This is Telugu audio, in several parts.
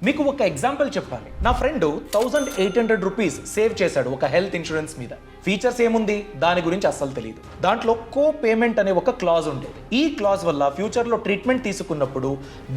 మీకు ఒక ఎగ్జాంపుల్ చెప్పాలి. నా ఫ్రెండ్ 1800 రూపీస్ సేవ్ చేశాడు ఒక హెల్త్ ఇన్సూరెన్స్ మీద. ఫీచర్స్ ఏముంది దాని గురించి అస్సలు తెలియదు. దాంట్లో కో పేమెంట్ అనే ఒక క్లాజ్ ఉండేది. ఈ క్లాజ్ వల్ల ఫ్యూచర్లో ట్రీట్మెంట్ తీసుకున్నప్పుడు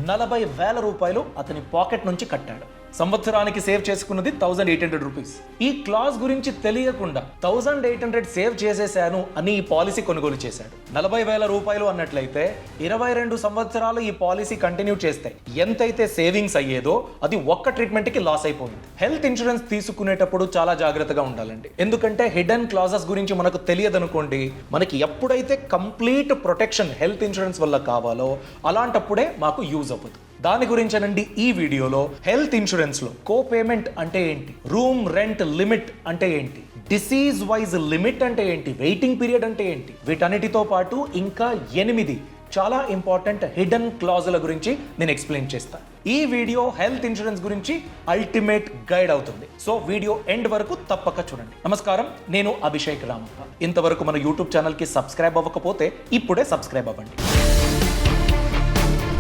40,000 రూపాయలు అతని పాకెట్ నుంచి కట్టాడు. సంవత్సరానికి సేవ్ చేసుకున్నది 1800 రూపీస్. ఈ క్లాజ్ గురించి తెలియకుండా 1800 సేవ్ చేసేసాను అని ఈ పాలసీ కొనుగోలు చేశాడు. 40,000 రూపాయలు అన్నట్లయితే 22 సంవత్సరాలు ఈ పాలసీ కంటిన్యూ చేస్తే ఎంతైతే సేవింగ్స్ అయ్యేదో అది ఒక్క ట్రీట్మెంట్కి లాస్ అయిపోయింది. హెల్త్ ఇన్సూరెన్స్ తీసుకునేటప్పుడు చాలా జాగ్రత్తగా ఉండాలండి. ఎందుకంటే హిడెన్ క్లాజెస్ గురించి మనకు తెలియదనుకోండి, మనకి ఎప్పుడైతే కంప్లీట్ ప్రొటెక్షన్ హెల్త్ ఇన్సూరెన్స్ వల్ల కావాలో అలాంటప్పుడే మాకు యూజ్ అవ్వదు. దాని గురించేనండి ఈ వీడియోలో హెల్త్ ఇన్సూరెన్స్ లో కో పేమెంట్ అంటే ఏంటి, రూమ్ రెంట్ లిమిట్ అంటే ఏంటి, డిసీజ్ వైజ్ లిమిట్ అంటే ఏంటి, వెయిటింగ్ పీరియడ్ అంటే ఏంటి, వీటన్నిటితో పాటు ఇంకా 8 చాలా ఇంపార్టెంట్ హిడెన్ క్లాజుల గురించి నేను ఎక్స్ప్లెయిన్ చేస్తాను. ఈ వీడియో హెల్త్ ఇన్సూరెన్స్ గురించి అల్టిమేట్ గైడ్ అవుతుంది. సో వీడియో ఎండ్ వరకు తప్పక చూడండి. నమస్కారం, నేను అభిషేక్ రామప్ప. ఇంతవరకు మన యూట్యూబ్ ఛానల్కి సబ్స్క్రైబ్ అవ్వకపోతే ఇప్పుడే సబ్స్క్రైబ్ అవ్వండి.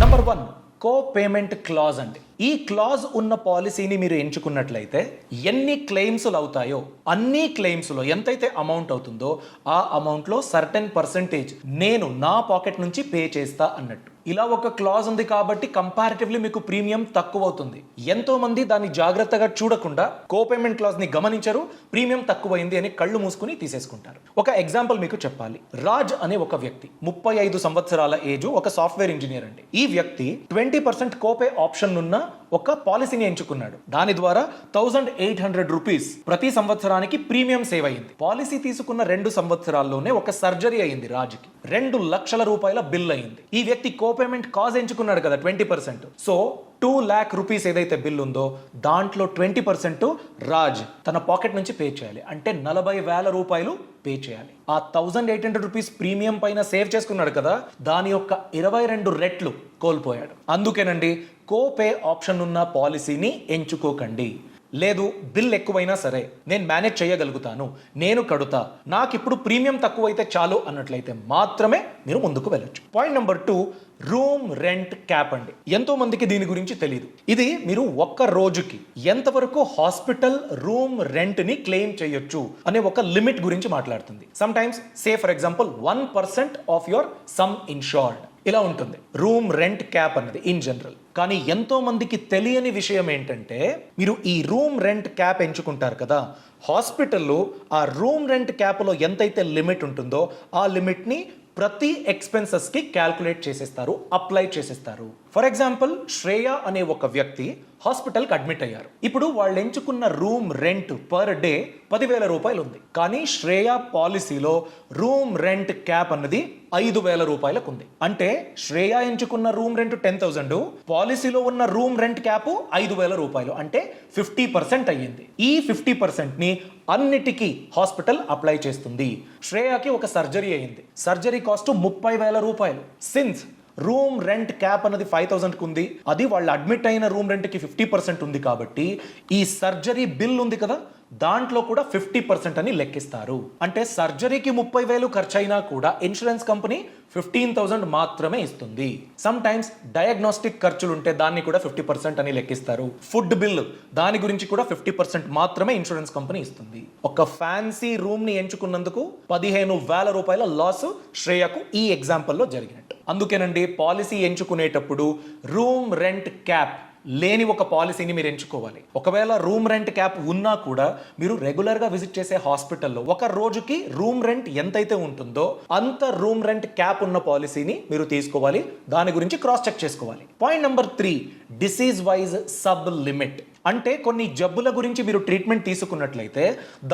నంబర్ 1, కో పేమెంట్ క్లాజ్ అండి. ఈ క్లాజ్ ఉన్న పాలసీని మీరు ఎంచుకున్నట్లయితే ఎన్ని క్లెయిమ్స్లు అవుతాయో అన్ని క్లెయిమ్స్లో ఎంతైతే అమౌంట్ అవుతుందో ఆ అమౌంట్లో సర్టెన్ పర్సెంటేజ్ నేను నా పాకెట్ నుంచి పే చేస్తా అన్నట్టు. ఇలా ఒక క్లాజ్ ఉంది కాబట్టి కంపారిటివ్లీ మీకు ప్రీమియం తక్కువ అవుతుంది. ఎంతో మంది దాన్ని జాగ్రత్తగా చూడకుండా కో పేమెంట్ క్లాజ్ ని గమనించరు, ప్రీమియం తక్కువైంది అని కళ్ళు మూసుకుని తీసేసుకుంటారు. ఒక ఎగ్జాంపుల్ మీకు చెప్పాలి. రాజ్ అనే ఒక వ్యక్తి 35 సంవత్సరాల ఏజ్, ఒక సాఫ్ట్వేర్ ఇంజనీర్ అండి. ఈ వ్యక్తి 20% కోపే ఆప్షన్ ఉన్న ఒక పాలసీని ఎంచుకున్నాడు. దాని ద్వారా 1800 రూపీస్ ప్రతి సంవత్సరానికి ప్రీమియం సేవ్ అయింది. పాలసీ తీసుకున్న 2 సంవత్సరాల్లోనే ఒక సర్జరీ అయింది. రాజ్కి 2 లక్షల రూపాయల బిల్ అయింది. ఈ వ్యక్తి కో పేమెంట్ కాజ్ ఎంచుకున్నాడు కదా 20%. సో 2 lakh రూపీస్ ఏదైతే బిల్ ఉందో దాంట్లో 20% రాజ్ తన పాకెట్ నుంచి పే చేయాలి. అంటే 40,000 రూపాయలు పే చేయాలి. ఆ 1800 రూపీస్ ప్రీమియం పైన సేవ్ చేసుకున్నాడు కదా, దాని యొక్క 22 రెట్లు కోల్పోయాడు. అందుకేనండి కో పే ఆప్షన్ ఉన్న పాలసీని ఎంచుకోకండి. లేదు బిల్ ఎక్కువైనా సరే నేను మేనేజ్ చేయగలుగుతాను, నేను కడుతా, నాకు ఇప్పుడు ప్రీమియం తక్కువైతే చాలు అన్నట్లయితే మాత్రమే మీరు ముందుకు వెళ్ళొచ్చు. Point number 2, room rent cap అండి. ఎంతో మందికి దీని గురించి తెలియదు. ఇది మీరు ఒక్క రోజుకి ఎంతవరకు హాస్పిటల్ రూమ్ రెంట్ ని క్లెయిమ్ చేయొచ్చు అనే ఒక లిమిట్ గురించి మాట్లాడుతుంది. Some times say for example 1% of your some insured ఇలా ఉంటుంది రూమ్ రెంట్ క్యాప్ అన్నది ఇన్ జనరల్. కానీ ఎంతో మందికి తెలియని విషయం ఏంటంటే, మీరు ఈ రూమ్ రెంట్ క్యాప్ ఎంచుకుంటారు కదా, హాస్పిటల్లో ఆ రూమ్ రెంట్ క్యాప్లో ఎంతైతే లిమిట్ ఉంటుందో ఆ లిమిట్ని ప్రతి ఎక్స్పెన్సెస్కి క్యాల్కులేట్ చేసేస్తారు, అప్లై చేసేస్తారు. ఫర్ ఎగ్జాంపుల్ శ్రేయ అనే ఒక వ్యక్తి హాస్పిటల్కి అడ్మిట్ అయ్యారు. ఇప్పుడు వాళ్ళు ఎంచుకున్న రూమ్ రెంట్ పర్ డే 10,000 రూపాయలు ఉంది. కానీ శ్రేయ పాలసీలో రూమ్ రెంట్ క్యాప్ అన్నది 5,000 రూపాయలకు ఉంది. అంటే శ్రేయ ఎంచుకున్న రూమ్ రెంట్ 10,000, పాలసీలో ఉన్న రూమ్ రెంట్ క్యాప్ 5,000 రూపాయలు, అంటే 50% అయ్యింది. ఈ 50%ని అన్నిటికీ హాస్పిటల్ అప్లై చేస్తుంది. శ్రేయకి ఒక సర్జరీ అయింది. సర్జరీ కాస్ట్ 30,000 రూపాయలు. సిన్స్ రూమ్ రెంట్ క్యాప్ అన్నది 5,000కు ఉంది, అది వాళ్ళు అడ్మిట్ అయిన రూమ్ రెంట్కి 50% ఉంది కాబట్టి ఈ సర్జరీ బిల్ ఉంది కదా దాంట్లో కూడా 50% అని లెక్కిస్తారు. అంటే సర్జరీకి 30,000 ఖర్చు అయినా కూడా ఇన్సూరెన్స్ కంపెనీ 15,000 మాత్రమే ఇస్తుంది. సమ్ టైమ్స్ డయాగ్నోస్టిక్ ఖర్చులు ఉంటే దాన్ని కూడా 50% అని లెక్కిస్తారు. ఫుడ్ బిల్ దాని గురించి కూడా 50% మాత్రమే ఇన్సూరెన్స్ కంపెనీ ఇస్తుంది. ఒక ఫ్యాన్సీ రూమ్ ని ఎంచుకున్నందుకు 15,000 రూపాయల లాస్ శ్రేయకు ఈ ఎగ్జాంపుల్లో జరిగినట్టు. అందుకేనండి పాలసీ ఎంచుకునేటప్పుడు రూమ్ రెంట్ క్యాప్ లేని ఒక పాలసీని మీరు ఎంచుకోవాలి. ఒకవేళ రూమ్ రెంట్ క్యాప్ ఉన్నా కూడా మీరు రెగ్యులర్గా విజిట్ చేసే హాస్పిటల్లో ఒక రోజుకి రూమ్ రెంట్ ఎంతైతే ఉంటుందో అంత రూమ్ రెంట్ క్యాప్ ఉన్న పాలసీని మీరు తీసుకోవాలి. దాని గురించి క్రాస్ చెక్ చేసుకోవాలి. Point number 3, disease wise sub limit. అంటే కొన్ని జబ్బుల గురించి మీరు ట్రీట్మెంట్ తీసుకున్నట్లయితే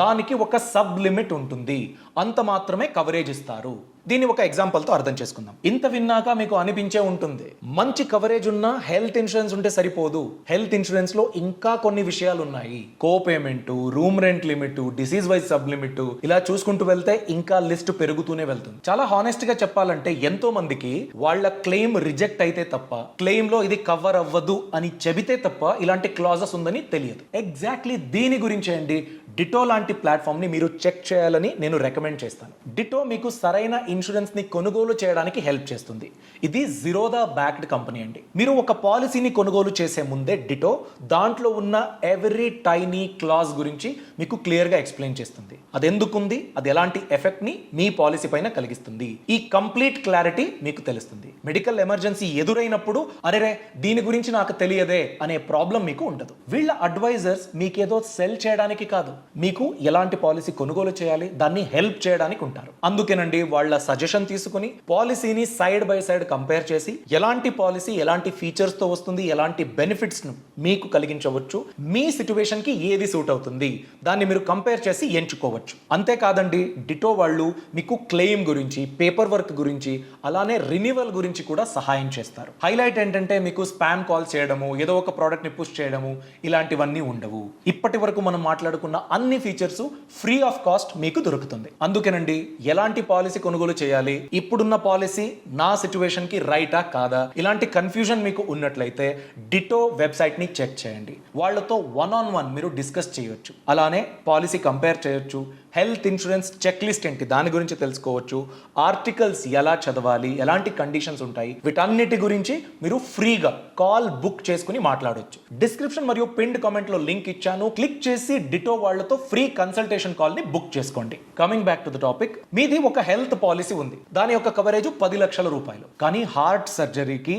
దానికి ఒక సబ్ లిమిట్ ఉంటుంది, అంత మాత్రమే కవరేజ్ ఇస్తారు. దీన్ని ఒక ఎగ్జాంపుల్తో అర్థం చేసుకుందాం. ఇంత విన్నాక మీకు అనిపించే ఉంటుంది, మంచి కవరేజ్ ఉన్న హెల్త్ ఇన్సూరెన్స్ ఉంటే సరిపోదు, హెల్త్ ఇన్సూరెన్స్ లో ఇంకా కొన్ని విషయాలు ఉన్నాయి, కో payment, room rent limit, disease wise sub limit, ఇలా చూసుకుంటూ వెళ్తే ఇంకా లిస్ట్ పెరుగుతూనే వెళ్తుంది. చాలా హానెస్ట్ గా చెప్పాలంటే ఎంతో మందికి వాళ్ళ క్లెయిమ్ రిజెక్ట్ అయితే తప్ప, క్లెయిమ్ లో ఇది కవర్ అవ్వదు అని చెబితే తప్ప ఇలాంటి క్లాజెస్ ఉందని తెలియదు. ఎగ్జాక్ట్లీ దీని గురించి అండి డిటో లాంటి ప్లాట్ఫామ్ ని మీరు చెక్ చేయాలని నేను రికమెండ్ చేస్తాను. డిటో మీకు సరైన ఇన్సూరెన్స్ ని కొనుగోలు చేయడానికి హెల్ప్ చేస్తుంది. ఇది జిరోదా బ్యాక్డ్ కంపెనీ అండి. మీరు ఒక పాలసీని కొనుగోలు చేసే ముందే డిటో దాంట్లో ఉన్న ఎవ్రీ టైనీ క్లాజ్ గురించి మీకు క్లియర్ గా ఎక్స్ప్లెయిన్ చేస్తుంది. అది ఎందుకుంది, అది ఎలాంటి ఎఫెక్ట్ ని మీ పాలసీ పైన కలిగిస్తుంది, ఈ కంప్లీట్ క్లారిటీ మీకు తెలుస్తుంది. మెడికల్ ఎమర్జెన్సీ ఎదురైనప్పుడు అరే దీని గురించి నాకు తెలియదే అనే ప్రాబ్లం మీకు ఉండదు. వీళ్ళ అడ్వైజర్స్ మీకేదో సెల్ చేయడానికి కాదు, మీకు ఎలాంటి పాలసీ కొనుగోలు చేయాలి దాన్ని హెల్ప్ చేయడానికి ఉంటారు. అందుకేనండి వాళ్ళ సజెషన్ తీసుకుని పాలసీని సైడ్ బై సైడ్ కంపేర్ చేసి ఎలాంటి పాలసీ ఎలాంటి ఫీచర్స్ తో వస్తుంది, ఎలాంటి బెనిఫిట్స్ ను మీకు కలిగించవచ్చు, మీ సిచ్యువేషన్ కి ఏది సూట్ అవుతుంది దాన్ని మీరు కంపేర్ చేసి ఎంచుకోవచ్చు. అంతేకాదండి డిటో వాళ్ళు మీకు క్లెయిమ్ గురించి, పేపర్ వర్క్ గురించి, అలానే రినివల్ గురించి కూడా సహాయం చేస్తారు. హైలైట్ ఏంటంటే మీకు స్పామ్ కాల్ చేయడము, ఏదో ఒక ప్రోడక్ట్ ని పుష్ చేయడము ఇలాంటివన్నీ ఉండవు. ఇప్పటి వరకు మనం మాట్లాడుకున్న అన్ని ఫీచర్స్ ఫ్రీ ఆఫ్ కాస్ట్ మీకు దొరుకుతుంది. అందుకేనండి ఎలాంటి పాలసీ కొనుగోలు చేయాలి, ఇప్పుడున్న పాలసీ నా సిచ్యువేషన్ కి రైటా కాదా, ఇలాంటి కన్ఫ్యూజన్ మీకు ఉన్నట్లయితే డిటో వెబ్సైట్ ని చెక్ చేయండి. వాళ్ళతో 1-on-1 మీరు డిస్కస్ చేయొచ్చు. అలానే పాలసీ కంపేర్ చేయొచ్చు, హెల్త్ ఇన్సూరెన్స్ చెక్ లిస్ట్ ఏంటి దాని గురించి తెలుసుకోవచ్చు, ఆర్టికల్స్ ఎలా చదవాలి, ఎలాంటి కండిషన్స్ ఉంటాయి, వీటన్నిటి గురించి మీరు ఫ్రీగా కాల్ బుక్ చేసుకుని మాట్లాడొచ్చు. డిస్క్రిప్షన్ మరియు పిన్డ్ కామెంట్ లో లింక్ ఇచ్చాను, క్లిక్ చేసి డిటో వాళ్ళతో ఫ్రీ కన్సల్టేషన్ కాల్ ని బుక్ చేసుకోండి. Coming back to the topic, మీది ఒక హెల్త్ పాలసీ ఉంది, దాని యొక్క కవరేజ్ 10 లక్షల రూపాయలు. కానీ హార్ట్ సర్జరీకి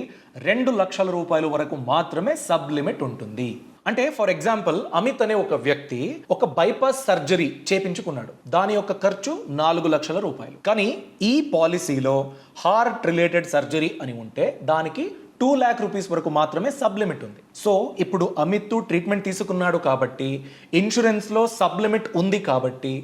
2 లక్షల రూపాయల వరకు మాత్రమే సబ్ లిమిట్ ఉంటుంది. అంటే ఫర్ ఎగ్జాంపుల్ అమిత్ అనే ఒక వ్యక్తి ఒక బైపాస్ సర్జరీ చేపించుకున్నాడు, దాని యొక్క ఖర్చు 4 లక్షల రూపాయలు. కానీ ఈ పాలసీలో హార్ట్ రిలేటెడ్ సర్జరీ అని ఉంటే దానికి 2 lakh రూపీస్ వరకు మాత్రమే సబ్ లిమిట్ ఉంది. సో ఇప్పుడు అమిత్ ట్రీట్మెంట్ తీసుకున్నాడు కాబట్టి ఇన్సూరెన్స్ లో సబ్ లిమిట్ ఉంది కాబట్టి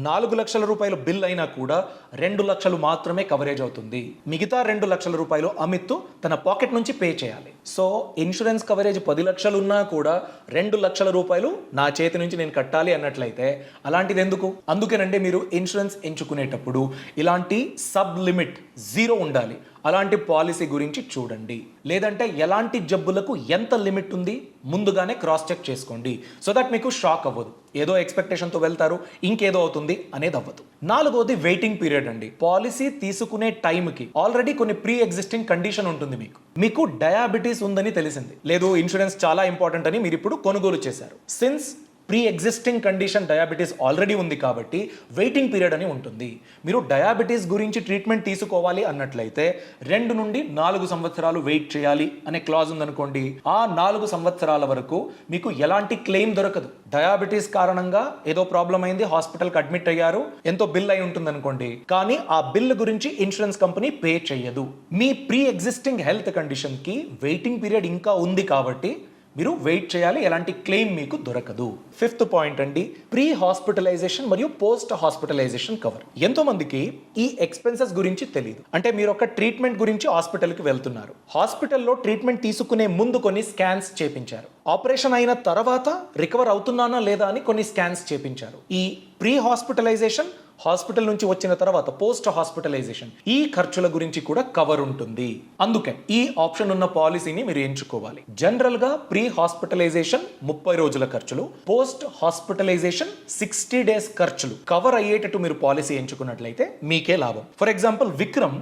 4 లక్షల రూపాయలు బిల్ అయినా కూడా 2 లక్షలు మాత్రమే కవరేజ్ అవుతుంది. మిగతా 2 లక్షల రూపాయలు అమిత్ తన పాకెట్ నుంచి పే చేయాలి. సో ఇన్సూరెన్స్ కవరేజ్ 10 లక్షలు ఉన్నా కూడా 2 లక్షల రూపాయలు నా చేతి నుంచి నేను కట్టాలి అన్నట్లయితే అలాంటిది ఎందుకు? అందుకేనండి మీరు ఇన్సూరెన్స్ ఎంచుకునేటప్పుడు ఇలాంటి సబ్ లిమిట్ 0 ఉండాలి, అలాంటి పాలసీ గురించి చూడండి. లేదంటే ఎలాంటి జబ్బులకు ఎంత లిమిట్ ఉంది ముందుగానే క్రాస్ చెక్ చేసుకోండి, సో దట్ మీకు షాక్ అవ్వదు, ఏదో ఎక్స్పెక్టేషన్తో వెళ్తారు ఇంకేదో అవుతుంది అనేది అవ్వదు. 4వది వెయిటింగ్ పీరియడ్ అండి. పాలసీ తీసుకునే టైంకి ఆల్రెడీ కొన్ని ప్రీ ఎగ్జిస్టింగ్ కండిషన్ ఉంటుంది. మీకు డయాబెటీస్ ఉందని తెలిసింది, లేదు ఇన్సూరెన్స్ చాలా ఇంపార్టెంట్ అని మీరు ఇప్పుడు కొనుగోలు చేశారు. Since pre existing condition diabetes already ఉంది కాబట్టి వెయిటింగ్ పీరియడ్ అని ఉంటుంది. మీరు డయాబెటీస్ గురించి ట్రీట్మెంట్ తీసుకోవాలి అన్నట్లయితే 2 నుండి 4 సంవత్సరాలు వెయిట్ చేయాలి అనే క్లాజ్ ఉందనుకోండి. ఆ 4 సంవత్సరాల వరకు మీకు ఎలాంటి క్లెయిమ్ దొరకదు. డయాబెటీస్ కారణంగా ఏదో ప్రాబ్లం అయింది, హాస్పిటల్కి అడ్మిట్ అయ్యారు, ఎంతో బిల్ అయి ఉంటుంది అనుకోండి, కానీ ఆ బిల్ గురించి ఇన్సూరెన్స్ కంపెనీ పే చేయదు. మీ ప్రీ ఎగ్జిస్టింగ్ హెల్త్ కండిషన్ కి వెయిటింగ్ పీరియడ్ ఇంకా ఉంది కాబట్టి మీరు వెయిట్ చేయాలి, ఎలాంటి క్లెయిమ్ మీకు దొరకదు. 5th పాయింట్ అండి, ప్రీ హాస్పిటలైజేషన్ మరియు పోస్ట్ హాస్పిటలైజేషన్ కవర్. ఎంతో మందికి ఈ ఎక్స్పెన్సెస్ గురించి తెలియదు. అంటే మీరు ఒక ట్రీట్మెంట్ గురించి హాస్పిటల్కి వెళ్తున్నారు, హాస్పిటల్లో ట్రీట్మెంట్ తీసుకునే ముందు కొన్ని స్కాన్స్ చేపించారు, ఆపరేషన్ అయిన తర్వాత రికవర్ అవుతున్నానా లేదా అని కొన్ని స్కాన్స్ చేపించారు. ఈ ప్రీ హాస్పిటలైజేషన్, హాస్పిటల్ నుంచి వచ్చిన తర్వాత పోస్ట్ హాస్పిటలైజేషన్, ఈ ఖర్చుల గురించి కూడా కవర్ ఉంటుంది. అందుకే ఈ ఆప్షన్ ఉన్న పాలసీని మీరు ఎంచుకోవాలి. జనరల్ గా ప్రీ హాస్పిటలైజేషన్ 30 రోజుల ఖర్చులు, పోస్ట్ హాస్పిటలైజేషన్ 60 days ఖర్చులు కవర్ అయ్యేటట్టు మీరు పాలసీ ఎంచుకున్నట్లయితే మీకే లాభం. For example Vikram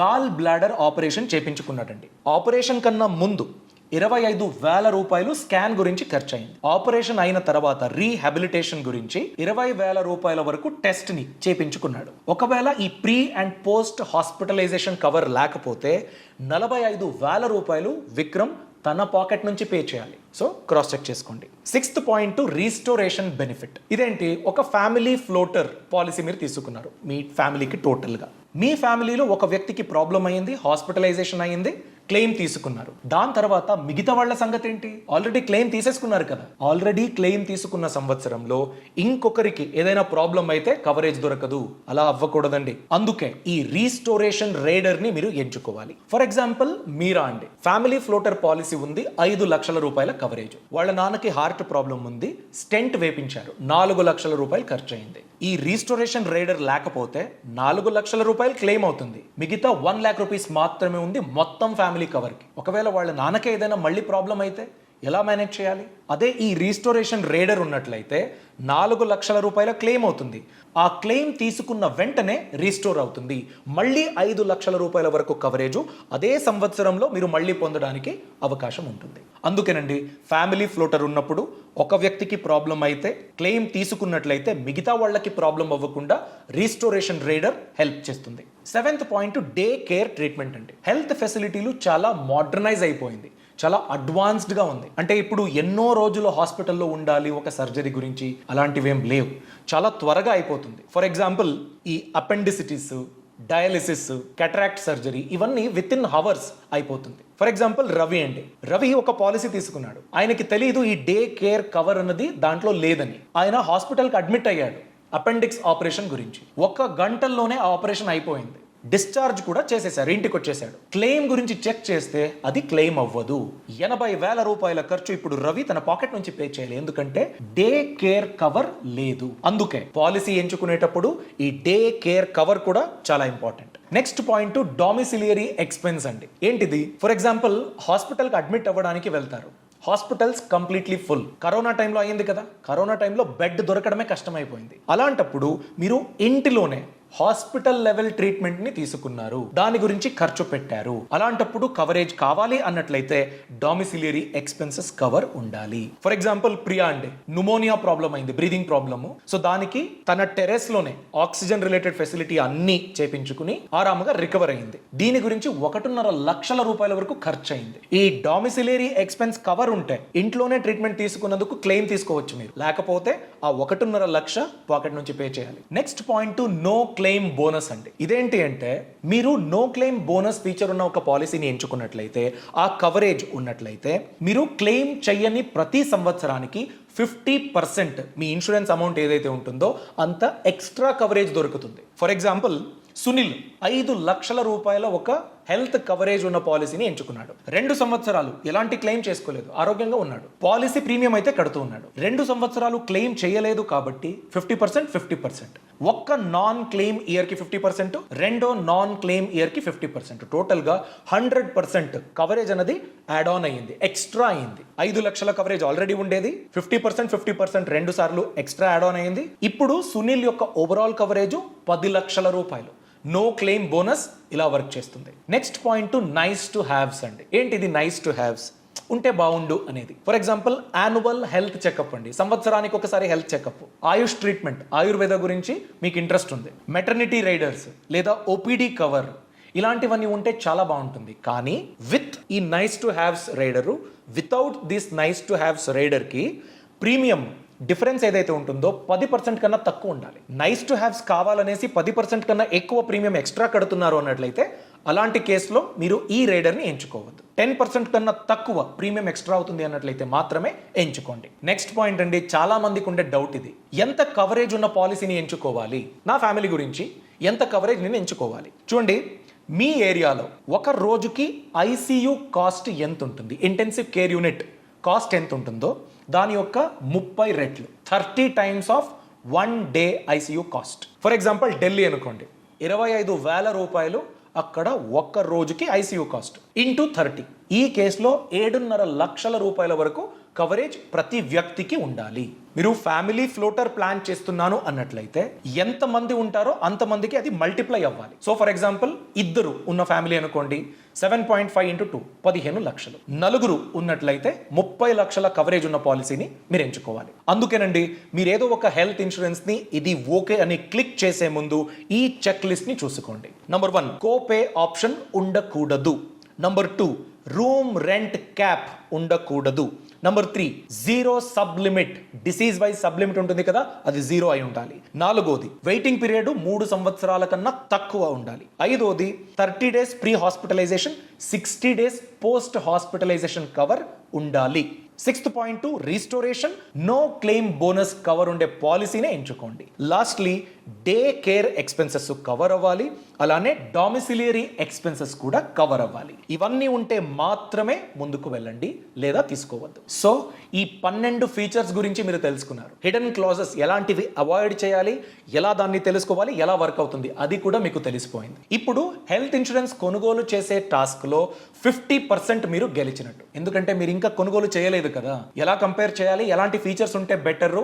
gall bladder operation చేపించుకున్నాడండి. ఆపరేషన్ కన్నా ముందు 25,000 రూపాయలు స్కాన్ గురించి ఖర్చు అయింది. ఆపరేషన్ అయిన తర్వాత రీహాబిలిటేషన్ గురించి 20,000 రూపాయల వరకు టెస్ట్ ని చేపించుకున్నాడు. ఒకవేళ ఈ pre and post hospitalization cover లేకపోతే 45,000 రూపాయలు విక్రమ్ తన పాకెట్ నుంచి పే చేయాలి. సో క్రాస్ చెక్ చేసుకోండి. 6th point, restoration benefit. ఇదేంటి, ఒక ఫ్యామిలీ ఫ్లోటర్ పాలసీ మీరు తీసుకున్నారు మీ ఫ్యామిలీకి టోటల్గా. మీ ఫ్యామిలీలో ఒక వ్యక్తికి ప్రాబ్లం అయ్యింది, హాస్పిటలైజేషన్ అయ్యింది, క్లెయిమ్ తీసుకున్నారు. దాని తర్వాత మిగతా వాళ్ళ సంగతి ఏంటి? ఆల్రెడీ క్లెయిమ్ తీసేసుకున్నారు కదా. ఆల్రెడీ క్లెయిమ్ తీసుకున్న సంవత్సరంలో ఇంకొకరికి ఏదైనా ప్రాబ్లం అయితే కవరేజ్ దొరకదు. అలా అవ్వకూడదండి. అందుకే ఈ రీస్టోరేషన్ రేడర్ ని మీరు ఎంచుకోవాలి. ఫర్ ఎగ్జాంపుల్ మీరా అండి, ఫ్యామిలీ ఫ్లోటర్ పాలసీ ఉంది, 5 లక్షల రూపాయల కవరేజ్. వాళ్ళ నాన్నకి హార్ట్ ప్రాబ్లం ఉంది, స్టెంట్ వేపించారు, 4 లక్షల రూపాయలు ఖర్చు అయింది. ఈ రీస్టోరేషన్ రేడర్ లేకపోతే 4 లక్షల రూపాయలు క్లెయిమ్ అవుతుంది, మిగతా 1 lakh రూపీస్ మాత్రమే ఉంది మొత్తం ఫ్యామిలీ కవర్ కి. ఒకవేళ వాళ్ళ నాన్నకే ఏదైనా మళ్ళీ ప్రాబ్లం అయితే ఎలా మేనేజ్ చేయాలి? అదే ఈ రీస్టోరేషన్ రేడర్ ఉన్నట్లయితే 4 లక్షల రూపాయల క్లెయిమ్ అవుతుంది. ఆ క్లెయిమ్ తీసుకున్న వెంటనే రీస్టోర్ అవుతుంది. మళ్ళీ 5 లక్షల రూపాయల వరకు కవరేజ్ అదే సంవత్సరంలో మీరు మళ్ళీ పొందడానికి అవకాశం ఉంటుంది. అందుకేనండి ఫ్యామిలీ ఫ్లోటర్ ఉన్నప్పుడు ఒక వ్యక్తికి ప్రాబ్లం అయితే క్లెయిమ్ తీసుకున్నట్లయితే మిగతా వాళ్ళకి ప్రాబ్లం అవ్వకుండా రీస్టోరేషన్ రేడర్ హెల్ప్ చేస్తుంది. 7th point day care treatment అండి. హెల్త్ ఫెసిలిటీలు చాలా మోడర్నైజ్ అయిపోయింది, చాలా అడ్వాన్స్డ్గా ఉంది. అంటే ఇప్పుడు ఎన్నో రోజులు హాస్పిటల్లో ఉండాలి ఒక సర్జరీ గురించి అలాంటివేం లేవు, చాలా త్వరగా అయిపోతుంది. ఫర్ ఎగ్జాంపుల్ ఈ అపెండిసిటిస్, డయాలిసిస్, క్యాటరాక్ట్ సర్జరీ ఇవన్నీ విత్ ఇన్ హవర్స్ అయిపోతుంది. ఫర్ ఎగ్జాంపుల్ రవి ఒక పాలసీ తీసుకున్నాడు. ఆయనకి తెలియదు ఈ డే కేర్ కవర్ అన్నది దాంట్లో లేదని. ఆయన హాస్పిటల్కి అడ్మిట్ అయ్యాడు అపెండిక్స్ ఆపరేషన్ గురించి. 1 గంటల్లోనే ఆ ఆపరేషన్ అయిపోయింది. డిశ్చార్జ్ కూడా చేసేశారు, ఇంటికి వచ్చేసాడు. క్లెయిమ్ గురించి చెక్ చేస్తే అది క్లెయిమ్ అవ్వదు. 80,000 రూపాయల ఖర్చు ఇప్పుడు రవి తన పాకెట్ నుంచి పే చేయాలి, ఎందుకంటే డే కేర్ కవర్ లేదు. అందుకే పాలసీ ఎంచుకునేటప్పుడు ఈ డే కేర్ కవర్ కూడా చాలా ఇంపార్టెంట్. నెక్స్ట్ పాయింట్ డామిసిలియరీ ఎక్స్పెన్స్ అండి. ఏంటిది? ఫర్ ఎగ్జాంపుల్ హాస్పిటల్కి అడ్మిట్ అవ్వడానికి వెళ్తారు, హాస్పిటల్స్ కంప్లీట్లీ ఫుల్. కరోనా టైంలో అయ్యింది కదా, కరోనా టైంలో బెడ్ దొరకడమే కష్టమైపోయింది. అలాంటప్పుడు మీరు ఇంటిలోనే హాస్పిటల్ లెవెల్ ట్రీట్మెంట్ ని తీసుకున్నారు, దాని గురించి ఖర్చు పెట్టారు. అలాంటప్పుడు కవరేజ్ కావాలి అన్నట్లయితే డామిసిలియరీ ఎక్స్పెన్సెస్ కవర్ ఉండాలి. ఫర్ ఎగ్జాంపుల్ ప్రియా అండి న్యూమోనియా ప్రాబ్లం అయింది, బ్రీదింగ్ ప్రాబ్లము. సో దానికి తన టెరెస్ లోనే ఆక్సిజన్ రిలేటెడ్ ఫెసిలిటీ అన్ని చేపించుకుని ఆరాముగా రికవర్ అయింది. దీని గురించి 1.5 లక్షల రూపాయల వరకు ఖర్చు అయింది. ఈ డామిసిలియరీ ఎక్స్పెన్స్ కవర్ ఉంటే ఇంట్లోనే ట్రీట్మెంట్ తీసుకున్నందుకు క్లెయిమ్ తీసుకోవచ్చు మీరు, లేకపోతే ఆ 1.5 లక్ష పాకెట్ నుంచి పే చేయాలి. Next point no claim bonus అండి. ఇదేంటి అంటే మీరు నో క్లెయిమ్ బోనస్ ఫీచర్ ఉన్న ఒక పాలసీని ఎంచుకున్నట్లయితే, ఆ కవరేజ్ ఉన్నట్లయితే మీరు క్లెయిమ్ చెయ్యని ప్రతి సంవత్సరానికి 50% మీ ఇన్సూరెన్స్ అమౌంట్ ఏదైతే ఉంటుందో అంత ఎక్స్ట్రా కవరేజ్ దొరుకుతుంది. ఫర్ ఎగ్జాంపుల్ సునీల్ 5 లక్షల రూపాయల ఒక హెల్త్ కవరేజ్ ఉన్న పాలసీని ఎంచుకున్నాడు. 2 సంవత్సరాలు ఎలాంటి క్లెయిమ్ చేసుకోలేదు, ఆరోగ్యంగా ఉన్నాడు. పాలసీ ప్రీమియం అయితే కడుతూ ఉన్నాడు. 2 సంవత్సరాలు క్లెయిమ్ చేయలేదు కాబట్టి 50%. ఒక్క నాన్ క్లెయిమ్ ఇయర్ కి 50%, రెండో నాన్ క్లెయిమ్ ఇయర్ కి 50%, టోటల్ గా 100% కవరేజ్ అనేది యాడ్ ఆన్ అయ్యింది, ఎక్స్ట్రా అయ్యింది. 5 లక్షల కవరేజ్ ఆల్రెడీ ఉండేది, 50% 2 సార్లు ఎక్స్ట్రా యాడ్ ఆన్ అయ్యింది. ఇప్పుడు సునీల్ యొక్క ఓవరాల్ కవరేజ్ 10 లక్షల రూపాయలు. నో క్లెయిమ్ బోనస్ ఇలా వర్క్ చేస్తుంది. Next point nice to haves అండి. ఏంటిది నైస్ టు హ్యావ్స్? ఉంటే బాగుండు అనేది. For example annual health checkup అండి, సంవత్సరానికి ఒకసారి health checkup. Ayush treatment, Ayurveda గురించి మీకు ఇంట్రెస్ట్ ఉంది, మెటర్నిటీ రైడర్స్ లేదా ఓపీడీ కవర్, ఇలాంటివన్నీ ఉంటే చాలా బాగుంటుంది. కానీ విత్ ఈ nice to haves rider, without this nice to haves రైడర్కి ప్రీమియం డిఫరెన్స్ ఏదైతే ఉంటుందో 10% కన్నా తక్కువ ఉండాలి. నైస్ టు హ్యావ్స్ కావాలనేసి 10% కన్నా ఎక్కువ ప్రీమియం ఎక్స్ట్రా కడుతున్నారు అన్నట్లయితే అలాంటి కేసులో మీరు ఈ రైడర్ని ఎంచుకోవద్దు. 10% కన్నా తక్కువ ప్రీమియం ఎక్స్ట్రా అవుతుంది అన్నట్లయితే మాత్రమే ఎంచుకోండి. నెక్స్ట్ పాయింట్ అండి, చాలా మందికి ఉండే డౌట్ ఇది, ఎంత కవరేజ్ ఉన్న పాలసీని ఎంచుకోవాలి? నా ఫ్యామిలీ గురించి ఎంత కవరేజ్ నేను ఎంచుకోవాలి? చూడండి, మీ ఏరియాలో ఒక రోజుకి ఐసీయూ కాస్ట్ ఎంత ఉంటుంది, ఇంటెన్సివ్ కేర్ యూనిట్ కాస్ట్ ఎంత ఉంటుందో దాని యొక్క 30 రెట్లు, 30 times of 1 day ICU cost. For example Delhi అనుకోండి, 25,000 రూపాయలు అక్కడ ఒక్క రోజుకి ఐసీయూ కాస్ట్ ఇంటూ 30. ఈ కేసులో 7.5 లక్షల రూపాయల వరకు కవరేజ్ ప్రతి వ్యక్తికి ఉండాలి. మీరు ఫ్యామిలీ ఫ్లోటర్ ప్లాన్ చేస్తున్నాను అన్నట్లయితే ఎంతమంది ఉంటారో అంతమందికి అది మల్టిప్లై అవ్వాలి. సో ఫర్ ఎగ్జాంపుల్ 2 ఉన్న ఫ్యామిలీ అనుకోండి, 7.5 into 2 15 లక్షలు. 4 ఉన్నట్లయితే 30 లక్షల కవరేజ్ ఉన్న పాలసీని మీరు ఎంచుకోవాలి. అందుకేనండి మీరు ఏదో ఒక హెల్త్ ఇన్సూరెన్స్ ని ఇది ఓకే అని క్లిక్ చేసే ముందు ఈ చెక్ లిస్ట్ ని చూసుకోండి. నంబర్ 1 కోపే ఆప్షన్ ఉండకూడదు. నంబర్ 2 రూమ్ రెంట్ క్యాప్ ఉండకూడదు. Number 3 zero sub limit, disease wise sub limit ఉంటుంది కదా, అది 0 అయి ఉండాలి. 4వది వెయిటింగ్ పీరియడ్ 3 సంవత్సరాల కన్నా తక్కువ ఉండాలి. 5వది 30 days pre hospitalization, 60 days post hospitalization cover ఉండాలి. 6th point restoration, no claim bonus cover ఉండే పాలసీనే ఎంచుకోండి. Lastly day care expenses cover అవ్వాలి, అలానే డామిసిలియరీ ఎక్స్పెన్సెస్ కూడా కవర్ అవ్వాలి. ఇవన్నీ ఉంటే మాత్రమే ముందుకు వెళ్ళండి, లేదా తీసుకోవద్దు. సో ఈ 12 ఫీచర్స్ గురించి మీరు తెలుసుకున్నారు. హిడెన్ క్లాజెస్ ఎలాంటివి అవాయిడ్ చేయాలి, ఎలా దాన్ని తెలుసుకోవాలి, ఎలా వర్క్ అవుతుంది అది కూడా మీకు తెలిసిపోయింది. ఇప్పుడు హెల్త్ ఇన్సూరెన్స్ కొనుగోలు చేసే టాస్క్ లో 50% మీరు గెలిచినట్టు, ఎందుకంటే మీరు ఇంకా కొనుగోలు చేయలేదు లేదు కదా. ఎలా కంపేర్ చేయాలి, ఎలాంటి ఫీచర్స్ ఉంటే బెటర్,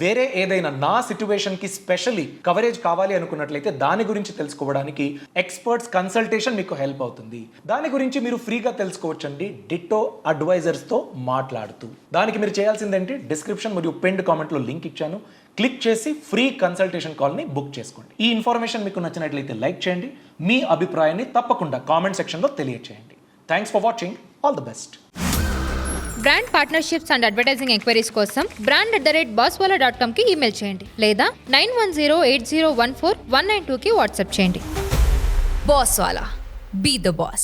వేరే ఏదైనా నా సిచ్యువేషన్ కి స్పెషల్లీ కవరేజ్ కావాలి అనుకున్నట్లయితే దాని గురించి తెలుసుకోవడానికి ఎక్స్పర్ట్స్ కన్సల్టేషన్ మీకు హెల్ప్ అవుతుంది. దాని గురించి మీరు ఫ్రీగా తెలుసుకోవచ్చండి డిట్టో అడ్వైజర్స్ తో మాట్లాడుతూ. దానికి మీరు చేయాల్సిందేంటి, డిస్క్రిప్షన్ మరియు పిన్డ్ కామెంట్ లో లింక్ ఇచ్చాను, క్లిక్ చేసి ఫ్రీ కన్సల్టేషన్ కాల్ ని బుక్ చేసుకోండి. ఈ ఇన్ఫర్మేషన్ మీకు నచ్చినట్లయితే లైక్ చేయండి, మీ అభిప్రాయాన్ని తప్పకుండా కామెంట్ సెక్షన్ లో తెలియచేయండి. Thanks for watching, all the best. Brand partnerships and advertising enquiries కోసం brand@bosswala.com కి ఈమెయిల్ చేయండి లేదా 9108014192కి వాట్సాప్ చేయండి. Bosswala. Be the boss.